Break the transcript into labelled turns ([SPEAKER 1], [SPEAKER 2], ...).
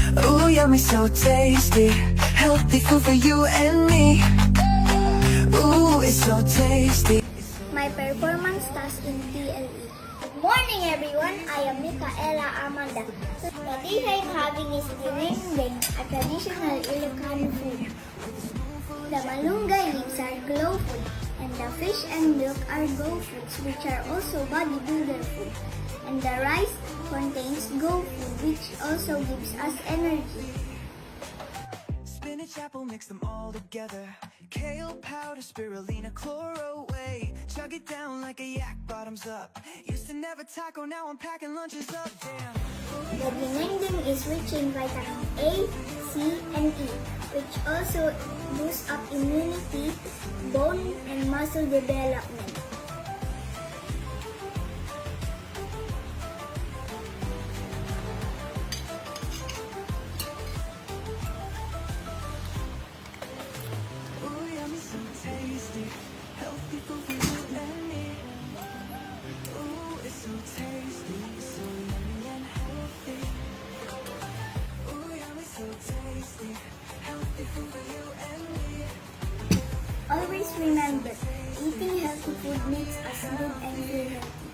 [SPEAKER 1] Ooh, yummy, so tasty. Healthy food for you and me. Ooh, it's so tasty.
[SPEAKER 2] My performance task in TLE. Good morning everyone, I am Micaela Amanda. The dish I'm having is dinengdeng, a traditional Ilocano food. The malunggay leaves are glow food, and the fish and milk are go foods, which are also bodybuilder food. And the rice contains go food, which also gives us energy.
[SPEAKER 1] Spinach, apple, mix them all together. Kale powder, spirulina, chloro, whey. Chug it down like a yak, bottoms up. Used to never taco, now I'm packing lunches up. Damn.
[SPEAKER 2] The dinengdeng is rich in vitamin A, C, and E, which also boosts up immunity, bone, and muscle development.
[SPEAKER 1] Ooh, yummy, so tasty. Healthy food for you and me. Ooh, it's so tasty. So yummy and healthy. Ooh, yummy, so tasty. Healthy food for you and me.
[SPEAKER 2] Always remember, eating healthy food makes us good and feel healthy.